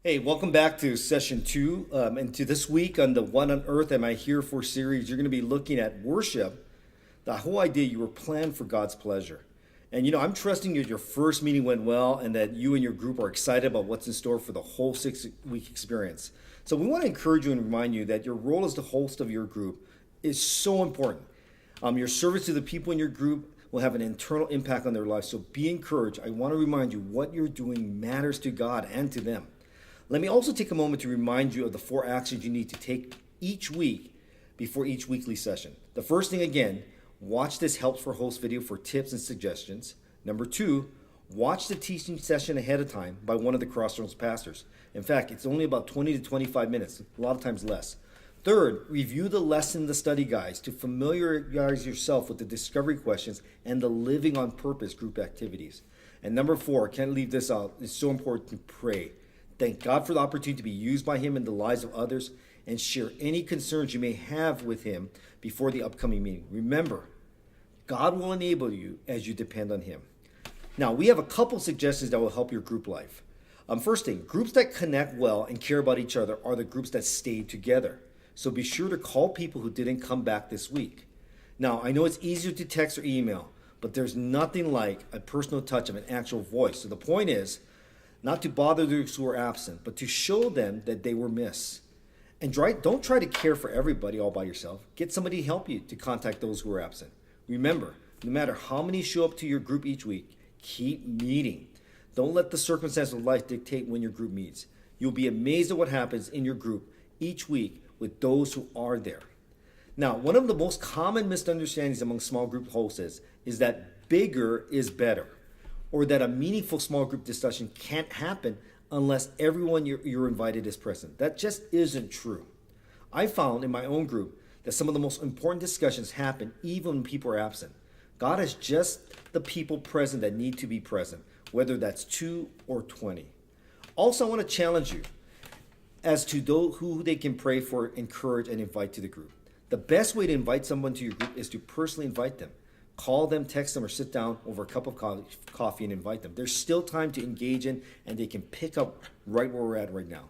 Hey, welcome back to session two. And to this week on the What on Earth Am I Here For series, you're going to be looking at worship, the whole idea you were planned for God's pleasure. And I'm trusting that your first meeting went well and that you and your group are excited about what's in store for the whole 6 week experience. So we want to encourage you and remind you that your role as the host of your group is so important. Your service to the people in your group will have an internal impact on their lives. So be encouraged. I want to remind you what you're doing matters to God and to them. Let me also take a moment to remind you of the 4 actions you need to take each week before each weekly session. The first thing, again, watch this Helps for Hosts video for tips and suggestions. Number 2, watch the teaching session ahead of time by one of the Crossroads pastors. In fact, it's only about 20 to 25 minutes, a lot of times less. Third, review the lesson, the study guides to familiarize yourself with the discovery questions and the living on purpose group activities. And number 4, can't leave this out, it's so important to pray. Thank God for the opportunity to be used by Him in the lives of others and share any concerns you may have with Him before the upcoming meeting. Remember, God will enable you as you depend on Him. Now, we have a couple suggestions that will help your group life. First thing, groups that connect well and care about each other are the groups that stay together. So be sure to call people who didn't come back this week. Now, I know it's easier to text or email, but there's nothing like a personal touch of an actual voice. So the point is, not to bother those who are absent, but to show them that they were missed. And don't try to care for everybody all by yourself. Get somebody to help you to contact those who are absent. Remember, no matter how many show up to your group each week, keep meeting. Don't let the circumstances of life dictate when your group meets. You'll be amazed at what happens in your group each week with those who are there. Now, one of the most common misunderstandings among small group hosts is that bigger is better, or that a meaningful small group discussion can't happen unless everyone you're invited is present. That just isn't true. I found in my own group that some of the most important discussions happen even when people are absent. God has just the people present that need to be present, whether that's 2 or 20. Also, I want to challenge you as to those who they can pray for, encourage, and invite to the group. The best way to invite someone to your group is to personally invite them. Call them, text them, or sit down over a cup of coffee and invite them. There's still time to engage in, and they can pick up right where we're at right now.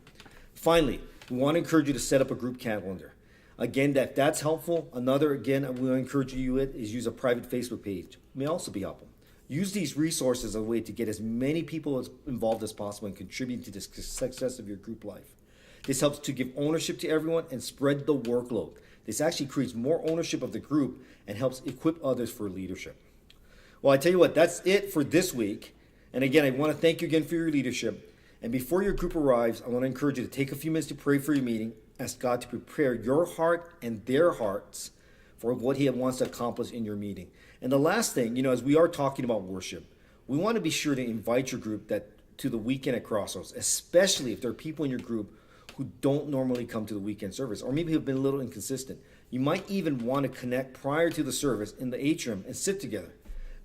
Finally, we want to encourage you to set up a group calendar. Again, that's helpful. Another, again, we want to encourage you is use a private Facebook page. It may also be helpful. Use these resources as a way to get as many people involved as possible and contribute to the success of your group life. This helps to give ownership to everyone and spread the workload. This actually creates more ownership of the group and helps equip others for leadership. Well, I tell you what, that's it for this week. And again, I want to thank you again for your leadership. And before your group arrives, I want to encourage you to take a few minutes to pray for your meeting. Ask God to prepare your heart and their hearts for what He wants to accomplish in your meeting. And the last thing, as we are talking about worship, we want to be sure to invite your group to the weekend at Crossroads, especially if there are people in your group who don't normally come to the weekend service, or maybe have been a little inconsistent. You might even want to connect prior to the service in the atrium and sit together.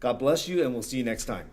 God bless you, and we'll see you next time.